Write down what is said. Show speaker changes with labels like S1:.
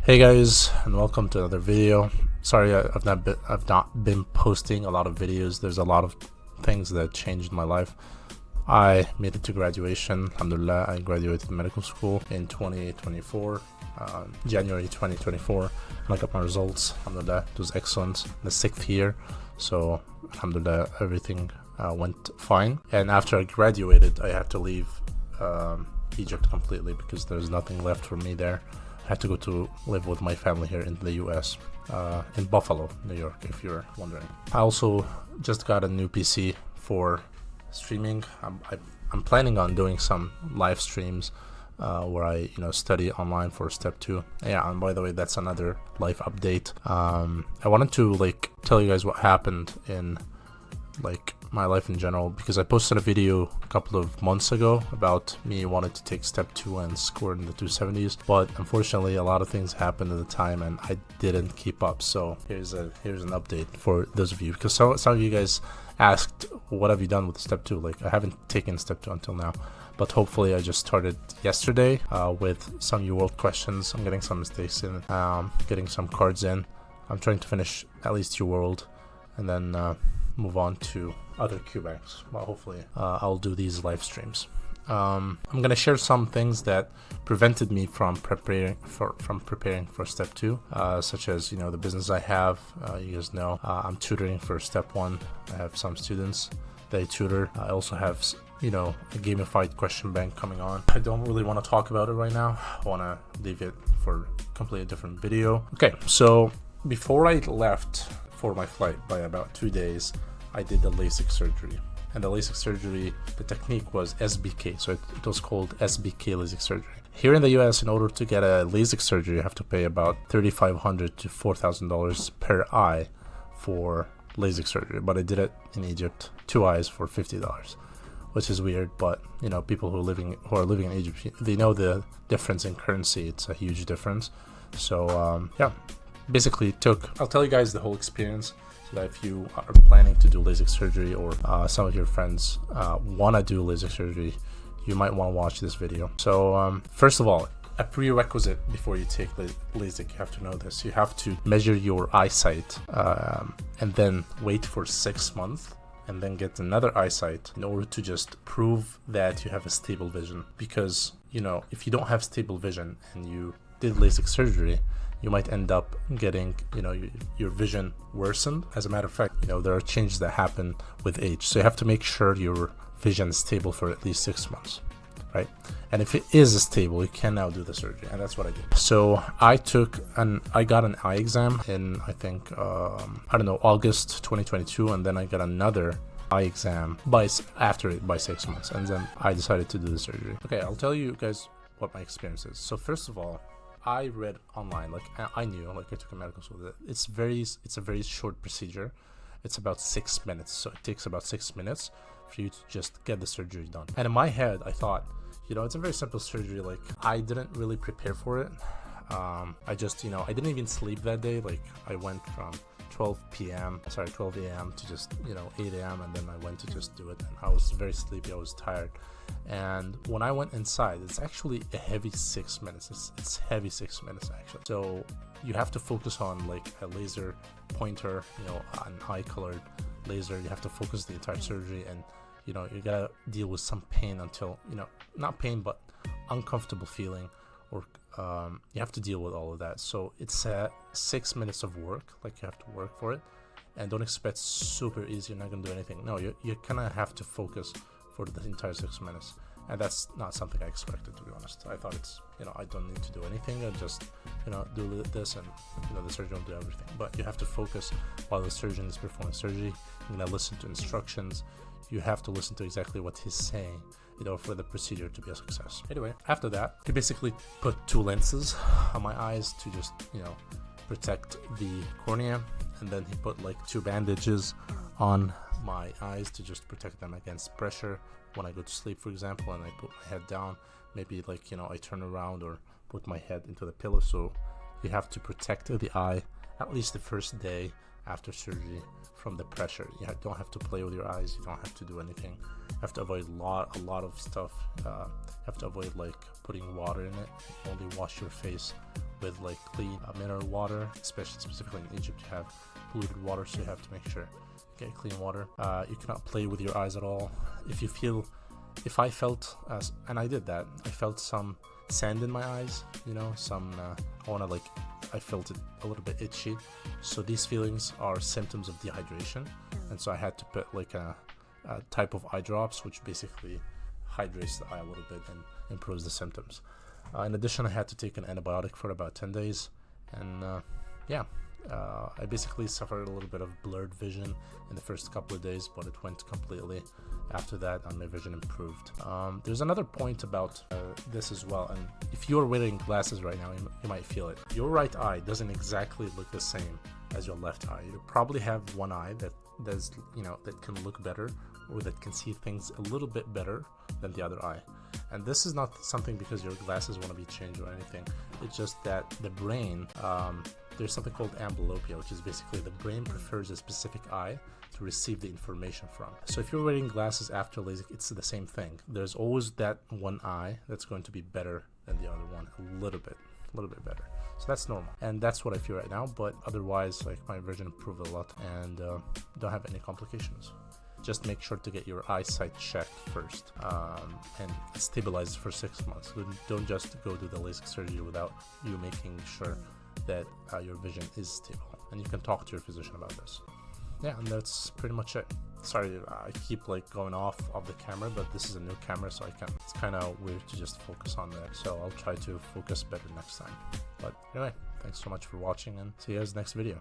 S1: Hey guys, and welcome to another video. Sorry, I've not been posting a lot of videos. There's a lot of things that changed my life. I made it to graduation. Alhamdulillah, I graduated medical school in 2024, January 2024. I got my results. Alhamdulillah, it was excellent. The 6th year, so Alhamdulillah, everything went fine. And after I graduated, I had to leave Egypt completely because there's nothing left for me there. I had to go to live with my family here in the US, in Buffalo, New York, if you're wondering. I also just got a new PC for streaming. I'm planning on doing some live streams where I study online for step 2. Yeah, and by the way, that's another life update. I wanted to tell you guys what happened in my life in general, because I posted a video a couple of months ago about me wanting to take step 2 and score in the 270s, but unfortunately a lot of things happened at the time and I didn't keep up. So here's an update for those of you, because some of you guys asked what have you done with step 2. I haven't taken step 2 until now, but hopefully I just started yesterday with some U World questions. I'm getting some mistakes in, getting some cards in. I'm trying to finish at least U World and then move on to other Q banks. Well, hopefully I'll do these live streams. I'm gonna share some things that prevented me from preparing for step 2, such as the business I have. You guys know I'm tutoring for step 1. I have some students that I tutor. I also have a gamified question bank coming on. I don't really want to talk about it right now. I want to leave it for a completely different video. Okay, so before I left for my flight by about 2 days, I did the LASIK surgery. And the LASIK surgery, the technique was SBK, so it was called SBK LASIK surgery. Here in the US, in order to get a LASIK surgery, you have to pay about $3,500 to $4,000 per eye for LASIK surgery. But I did it in Egypt, 2 eyes for $50, which is weird. But people who are living in Egypt, they know the difference in currency. It's a huge difference. So yeah, basically I'll tell you guys the whole experience, so that if you are planning to do LASIK surgery, or some of your friends want to do LASIK surgery, you might want to watch this video. So first of all, a prerequisite before you take LASIK, you have to know this. You have to measure your eyesight and then wait for 6 months and then get another eyesight in order to just prove that you have a stable vision. Because if you don't have stable vision and you did LASIK surgery, you might end up getting your vision worsened. As a matter of fact, there are changes that happen with age, so you have to make sure your vision is stable for at least 6 months, right? And if it is stable, you can now do the surgery, and that's what I did. So I got an eye exam in, I think August 2022, and then I got another eye exam after 6 months, and then I decided to do the surgery. Okay, I'll tell you guys what my experience is. So first of all, I read online, I knew, I took a medical school, that it's a very short procedure. It's about 6 minutes, so it takes about 6 minutes for you to just get the surgery done. And in my head, I thought, it's a very simple surgery. I didn't really prepare for it. I just, I didn't even sleep that day. I went from 12 a.m. to just 8 a.m. and then I went to just do it, and I was very sleepy. I was tired, and when I went inside, it's actually a heavy 6 minutes. It's heavy 6 minutes actually. So you have to focus on a laser pointer, an eye colored laser. You have to focus the entire surgery, and you gotta deal with some pain until not pain but uncomfortable feeling, or you have to deal with all of that. So it's 6 minutes of work. You have to work for it, and don't expect super easy. You're not gonna do anything. No, you kind of have to focus for the entire 6 minutes, and that's not something I expected, to be honest. I thought it's I don't need to do anything. I just do this, and the surgeon will do everything. But you have to focus while the surgeon is performing surgery. You're gonna listen to instructions. You have to listen to exactly what he's saying, for the procedure to be a success. Anyway, after that, he basically put 2 lenses on my eyes to just, protect the cornea. And then he put 2 bandages on my eyes to just protect them against pressure when I go to sleep, for example, and I put my head down. Maybe I turn around or put my head into the pillow. So you have to protect the eye at least the first day after surgery from the pressure. You don't have to play with your eyes. You don't have to do anything. You have to avoid a lot of stuff. You have to avoid putting water in it. Only wash your face with like clean mineral water, especially specifically in Egypt you have polluted water, so you have to make sure you get clean water. You cannot play with your eyes at all. If I felt, and I did that, I felt some sand in my eyes, you know, I felt it a little bit itchy. So these feelings are symptoms of dehydration, and so I had to put like a type of eye drops, which basically hydrates the eye a little bit and improves the symptoms. In addition, I had to take an antibiotic for about 10 days, and I basically suffered a little bit of blurred vision in the first couple of days, but it went completely after that, and my vision improved. There's another point about this as well, and if you're wearing glasses right now, you might feel it. Your right eye doesn't exactly look the same as your left eye. You probably have one eye that can look better, or that can see things a little bit better than the other eye. And this is not something because your glasses want to be changed or anything. It's just that the brain, there's something called amblyopia, which is basically the brain prefers a specific eye to receive the information from. So if you're wearing glasses after LASIK, it's the same thing. There's always that one eye that's going to be better than the other one, a little bit better. So that's normal, and that's what I feel right now. But otherwise, like, my vision improved a lot, and don't have any complications. Just make sure to get your eyesight checked first, and stabilized for 6 months. Don't just go do the LASIK surgery without you making sure that your vision is stable, and you can talk to your physician about this. Yeah, and that's pretty much it. Sorry, I keep like going off of the camera, but this is a new camera, so it's kind of weird to just focus on that. So I'll try to focus better next time. But anyway, thanks so much for watching, and see you guys next video.